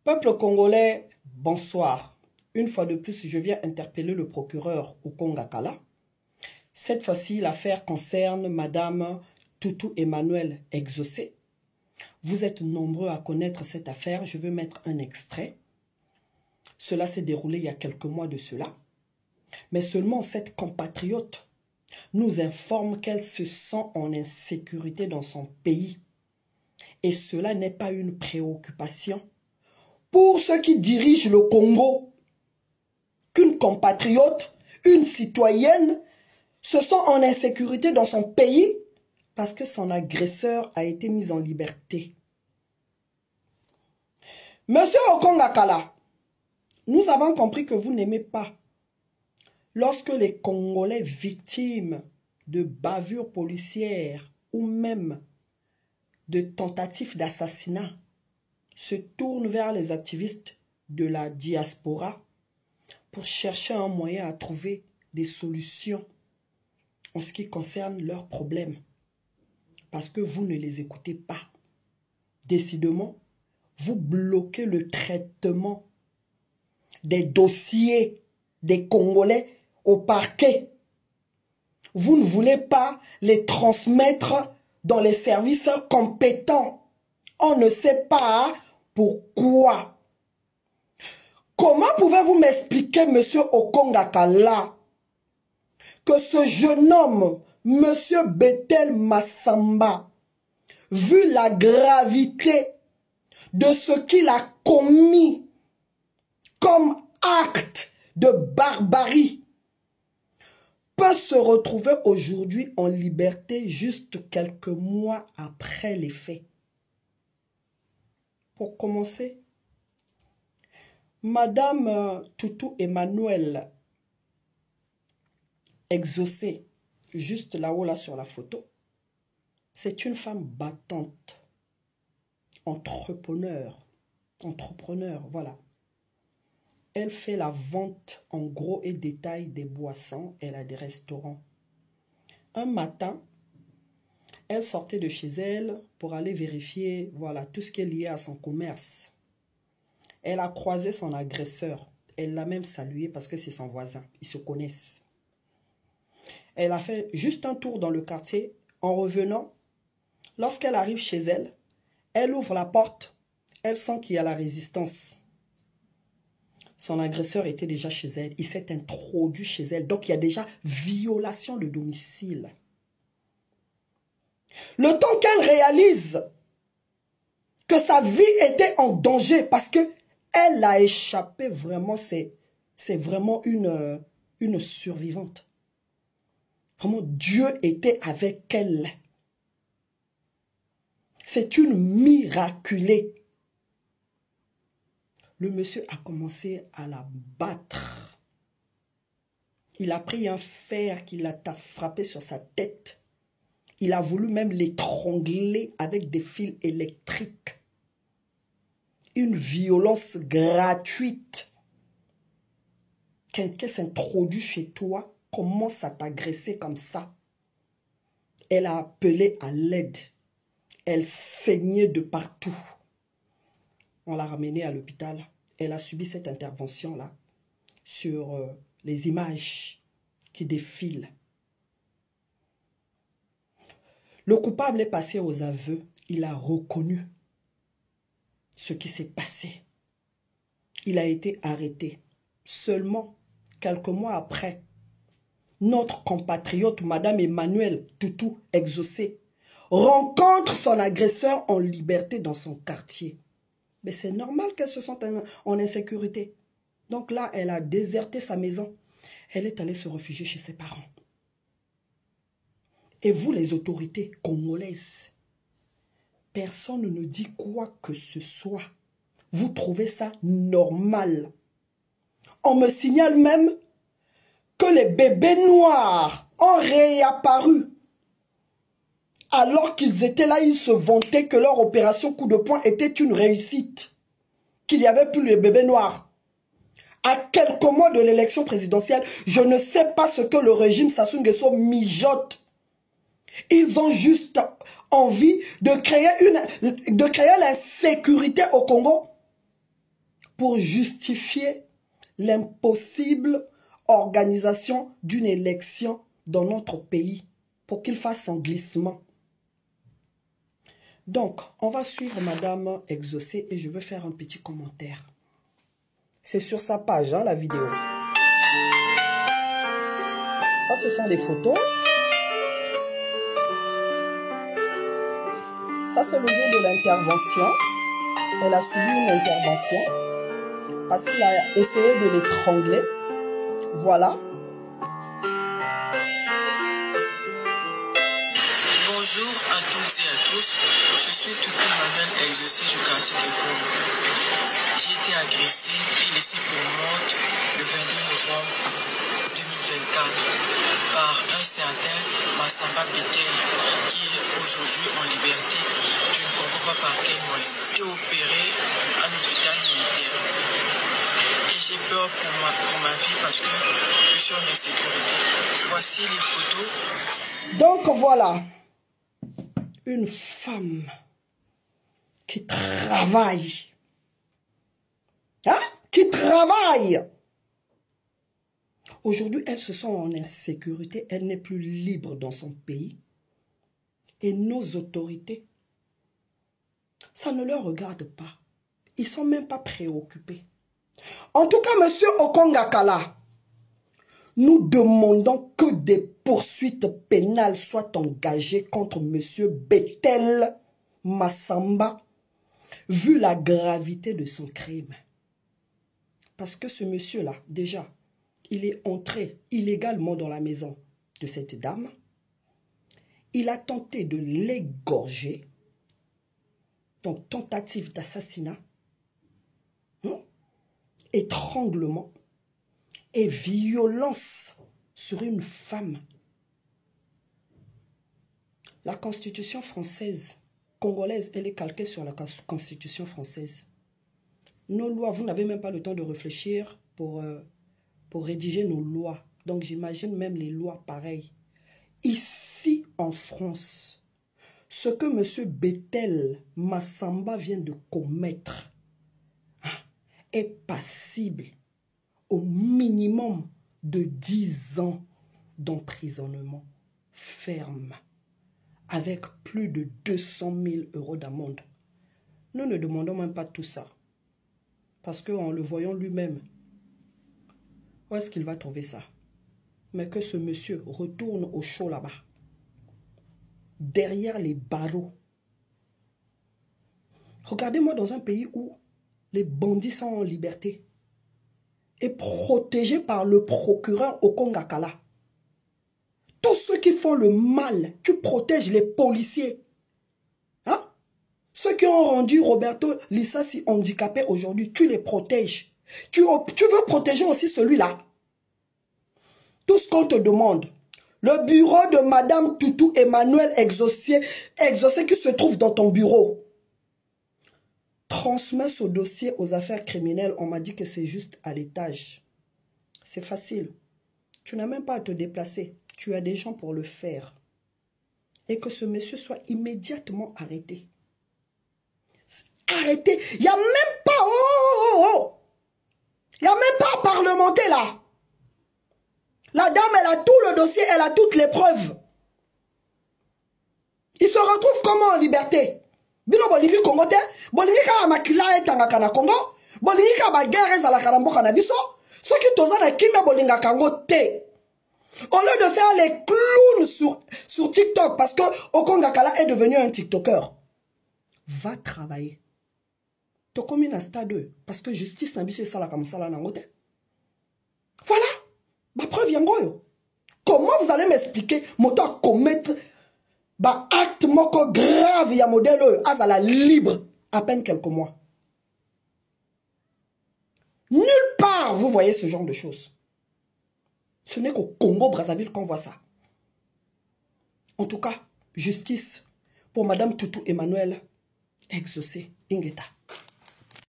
Peuple congolais, bonsoir. Une fois de plus, je viens interpeller le procureur Okonga Kala. Cette fois-ci, l'affaire concerne Madame Toutou Emmanuel Exaucé. Vous êtes nombreux à connaître cette affaire. Je veux mettre un extrait. Cela s'est déroulé il y a quelques mois de cela. Mais seulement cette compatriote nous informe qu'elle se sent en insécurité dans son pays. Et cela n'est pas une préoccupation pour ceux qui dirigent le Congo. Qu'une compatriote, une citoyenne, se sent en insécurité dans son pays parce que son agresseur a été mis en liberté. Monsieur Okonga Kala, nous avons compris que vous n'aimez pas lorsque les Congolais victimes de bavures policières ou même de tentatives d'assassinat se tournent vers les activistes de la diaspora pour chercher un moyen à trouver des solutions en ce qui concerne leurs problèmes. Parce que vous ne les écoutez pas. Décidément, vous bloquez le traitement des dossiers des Congolais au parquet. Vous ne voulez pas les transmettre dans les services compétents. On ne sait pas pourquoi. Comment pouvez-vous m'expliquer, monsieur Okonga Kala, que ce jeune homme, monsieur Bethel Massamba, vu la gravité de ce qu'il a commis comme acte de barbarie, peut se retrouver aujourd'hui en liberté juste quelques mois après les faits? Pour commencer, Madame Toutou Emmanuel Exaucé, juste là-haut là sur la photo, c'est une femme battante, entrepreneur, voilà. Elle fait la vente en gros et détail des boissons, elle a des restaurants. Un matin, elle sortait de chez elle pour aller vérifier, voilà, tout ce qui est lié à son commerce. Elle a croisé son agresseur. Elle l'a même salué parce que c'est son voisin. Ils se connaissent. Elle a fait juste un tour dans le quartier. En revenant, lorsqu'elle arrive chez elle, elle ouvre la porte. Elle sent qu'il y a la résistance. Son agresseur était déjà chez elle. Il s'est introduit chez elle. Donc, il y a déjà violation de domicile. Le temps qu'elle réalise que sa vie était en danger parce que elle a échappé vraiment, c'est vraiment une survivante. Vraiment, Dieu était avec elle. C'est une miraculée. Le monsieur a commencé à la battre. Il a pris un fer qu'il a frappé sur sa tête. Il a voulu même l'étrangler avec des fils électriques. Une violence gratuite. Quelqu'un s'introduit chez toi, commence à t'agresser comme ça. Elle a appelé à l'aide. Elle saignait de partout. On l'a ramenée à l'hôpital. Elle a subi cette intervention-là sur les images qui défilent. Le coupable est passé aux aveux. Il a reconnu ce qui s'est passé. Il a été arrêté. Seulement, quelques mois après, notre compatriote, Madame Emmanuel Toutou Exaucé, rencontre son agresseur en liberté dans son quartier. Mais c'est normal qu'elle se sente en insécurité. Donc là, elle a déserté sa maison. Elle est allée se réfugier chez ses parents. Et vous, les autorités congolaises, personne ne dit quoi que ce soit. Vous trouvez ça normal. On me signale même que les bébés noirs ont réapparu. Alors qu'ils étaient là, ils se vantaient que leur opération coup de poing était une réussite. Qu'il n'y avait plus les bébés noirs. À quelques mois de l'élection présidentielle, je ne sais pas ce que le régime Sassou Nguesso mijote. Ils ont juste envie de créer l'insécurité au Congo. pour justifier l'impossible organisation d'une élection dans notre pays pour qu'il fasse un glissement. Donc, on va suivre Madame Exaucé et je veux faire un petit commentaire. C'est sur sa page, hein, la vidéo. Ça, ce sont des photos. Ça, c'est le jour de l'intervention. Elle a subi une intervention parce qu'il a essayé de l'étrangler. Voilà. Bonjour à toutes et à tous. Je suis Toutou Emmanuel Exaucé du quartier de Congo. J'ai été agressé et laissé pour morte le 22 novembre 2024 par un certain Massamba Betel qui est aujourd'hui en liberté. Je ne comprends pas par quel moyen. J'ai été opéré à l'hôpital militaire. Et j'ai peur pour ma vie parce que je suis en insécurité. Voici les photos. Donc voilà. Une femme qui travaille. Hein? Qui travaille. Aujourd'hui, elle se sent en insécurité. Elle n'est plus libre dans son pays. Et nos autorités, ça ne leur regarde pas. Ils ne sont même pas préoccupés. En tout cas, monsieur Okongakala, nous demandons que des poursuites pénales soient engagées contre monsieur Betel Massamba, vu la gravité de son crime. Parce que ce monsieur-là, déjà, il est entré illégalement dans la maison de cette dame. Il a tenté de l'égorger. Donc, tentative d'assassinat, étranglement et violence sur une femme. La Constitution française, congolaise, elle est calquée sur la Constitution française. Nos lois, vous n'avez même pas le temps de réfléchir pour rédiger nos lois. Donc, j'imagine même les lois pareilles. Ici, en France, ce que M. Betel Massamba vient de commettre est passible au minimum de 10 ans d'emprisonnement ferme avec plus de 200 000 € d'amende. Nous ne demandons même pas tout ça parce qu'en le voyant lui-même, où est-ce qu'il va trouver ça? Mais que ce monsieur retourne au chaud là-bas, derrière les barreaux. Regardez-moi dans un pays où les bandits sont en liberté et protégés par le procureur Okongakala. Tous ceux qui font le mal, tu protèges les policiers. Hein? Ceux qui ont rendu Roberto Lissassi handicapé aujourd'hui, tu les protèges. Tu veux protéger aussi celui-là. Tout ce qu'on te demande, le bureau de Madame Toutou Emmanuel Exaucé qui se trouve dans ton bureau, transmets ce dossier aux affaires criminelles. On m'a dit que c'est juste à l'étage. C'est facile. Tu n'as même pas à te déplacer. Tu as des gens pour le faire. Et que ce monsieur soit immédiatement arrêté. Arrêté. Il n'y a même pas... Il n'y a même pas à parlementer là. La dame, elle a tout le dossier, elle a toutes les preuves. Il se retrouve comment en liberté? Bino Bolivie Congo te, Bolivie ka makila etangaka na Congo, Bolivie ka ba guerre ezalaka na mboka na biso, soki toza na kimia bolinga kango te. Au lieu de faire les clowns sur TikTok, parce que Okongakala est devenu un TikToker, va travailler. Tokomi na stade 2, parce que justice na biso esala comme ça là nango te. Voilà, ma preuve yango. Comment vous allez m'expliquer moto à commettre bah acte moko grave ya modèle à la libre à peine quelques mois. Nulle part vous voyez ce genre de choses. Ce n'est qu'au Congo-Brazzaville qu'on voit ça. En tout cas, justice pour Madame Toutou Emmanuel Exaucé Ingeta.